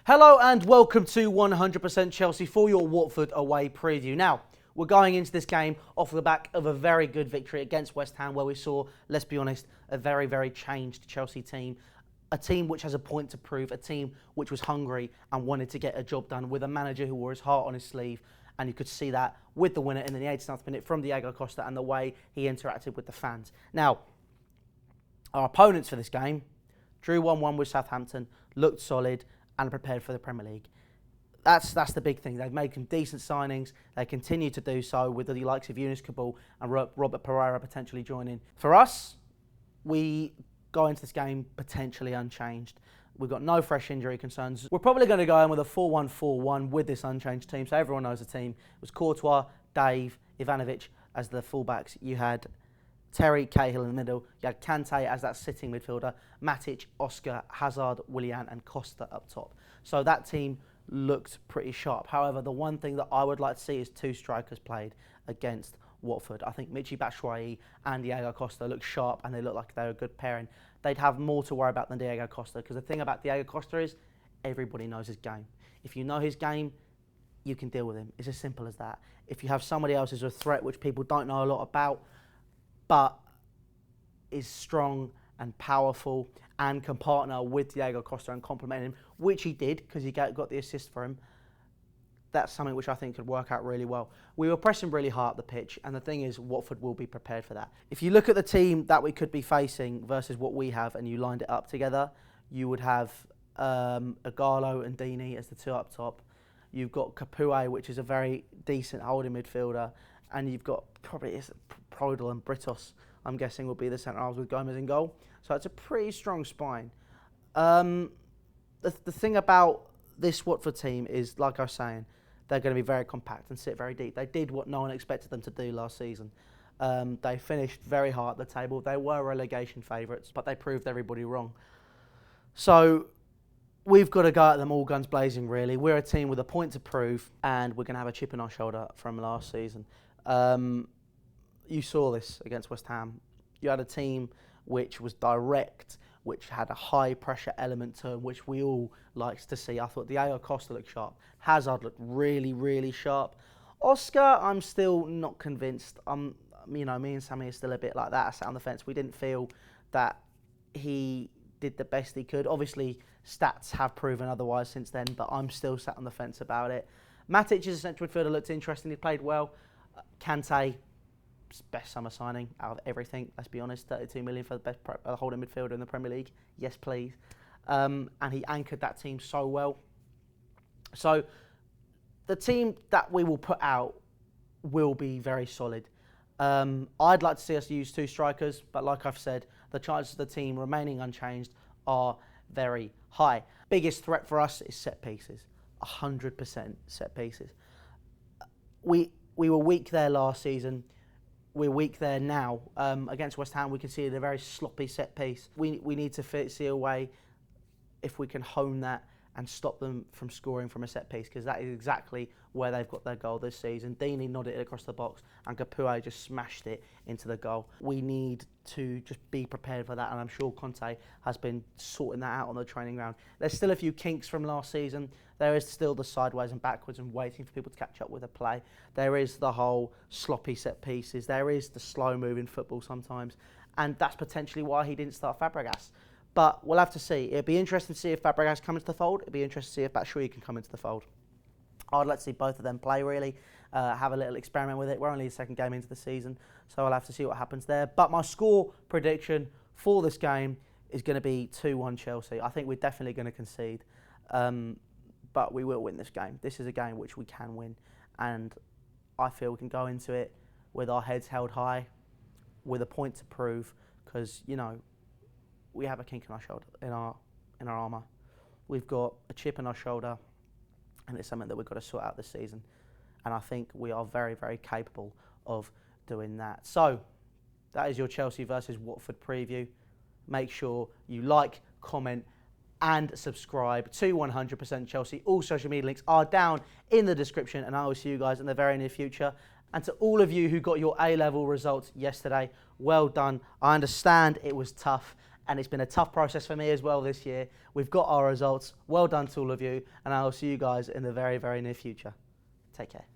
Hello and welcome to 100% Chelsea for your Watford away preview. Now, we're going into this game off the back of a very good victory against West Ham where we saw, let's be honest, a very, very changed Chelsea team. A team which has a point to prove, a team which was hungry and wanted to get a job done with a manager who wore his heart on his sleeve. And you could see that with the winner in the 89th minute from Diego Costa and the way he interacted with the fans. Now, our opponents for this game drew 1-1 with Southampton, looked solid and prepared for the Premier League. That's the big thing. They've made some decent signings. They continue to do so with the likes of Yunus Kabul and Robert Pereira potentially joining. For us, we go into this game potentially unchanged. We've got no fresh injury concerns. We're probably going to go in with a 4-1-4-1 with this unchanged team, so everyone knows the team. It was Courtois, Dave, Ivanovic as the fullbacks. You had Terry, Cahill in the middle. You had Kante as that sitting midfielder. Matic, Oscar, Hazard, Willian and Costa up top. So that team looked pretty sharp. However, the one thing that I would like to see is two strikers played against Watford. I think Michy Batshuayi and Diego Costa look sharp and they look like they're a good pairing. They'd have more to worry about than Diego Costa because the thing about Diego Costa is everybody knows his game. If you know his game, you can deal with him. It's as simple as that. If you have somebody else who's a threat which people don't know a lot about but is strong and powerful and can partner with Diego Costa and complement him, which he did because he got the assist for him, that's something which I think could work out really well. We were pressing really hard up the pitch, and the thing is, Watford will be prepared for that. If you look at the team that we could be facing versus what we have, and you lined it up together, you would have Ighalo and Deeney as the two up top. You've got Capoue, which is a very decent holding midfielder, and you've got probably Prodel and Britos, I'm guessing, will be the centre halves with Gomez in goal. So it's a pretty strong spine. The thing about this Watford team is, like I was saying, they're going to be very compact and sit very deep. They did what no one expected them to do last season. They finished very high at the table. They were relegation favourites, but they proved everybody wrong. So we've got to go at them all guns blazing, really. We're a team with a point to prove, and we're going to have a chip in our shoulder from last season. You saw this against West Ham. You had a team which was direct, which had a high pressure element to it, which we all liked to see. I thought Diego Costa looked sharp. Hazard looked really, really sharp. Oscar, I'm still not convinced. Me and Sammy are still a bit like that. I sat on the fence. We didn't feel that he did the best he could. Obviously, stats have proven otherwise since then, but I'm still sat on the fence about it. Matic is a central midfielder, looked interesting. He played well. Kante, best summer signing out of everything, let's be honest. 32 million for the best holding midfielder in the Premier League. Yes, please. And he anchored that team so well. So the team that we will put out will be very solid. I'd like to see us use two strikers, but like I've said, the chances of the team remaining unchanged are very high. Biggest threat for us is set pieces. 100% set pieces. We were weak there last season. We're weak there now. Against West Ham, we conceded a very sloppy set piece. We need to see a way if we can hone that and stop them from scoring from a set piece, because that is exactly where they've got their goal this season. Deeney nodded it across the box and Capoue just smashed it into the goal. We need to just be prepared for that, and I'm sure Conte has been sorting that out on the training ground. There's still a few kinks from last season. There is still the sideways and backwards and waiting for people to catch up with the play. There is the whole sloppy set pieces. There is the slow moving football sometimes, and that's potentially why he didn't start Fabregas. But we'll have to see. It'd be interesting to see if Fabregas come into the fold. It'd be interesting to see if Batshuayi can come into the fold. I'd like to see both of them play, really. Have a little experiment with it. We're only the second game into the season, so I'll have to see what happens there. But my score prediction for this game is going to be 2-1 Chelsea. I think we're definitely going to concede, but we will win this game. This is a game which we can win, and I feel we can go into it with our heads held high, with a point to prove, because, we have a kink in our shoulder, in our armour. We've got a chip in our shoulder, and it's something that we've got to sort out this season. And I think we are very, very capable of doing that. So that is your Chelsea versus Watford preview. Make sure you like, comment, and subscribe to 100% Chelsea. All social media links are down in the description, and I will see you guys in the very near future. And to all of you who got your A-level results yesterday, well done. I understand it was tough, and it's been a tough process for me as well this year. We've got our results. Well done to all of you, and I will see you guys in the very, very near future. Take care.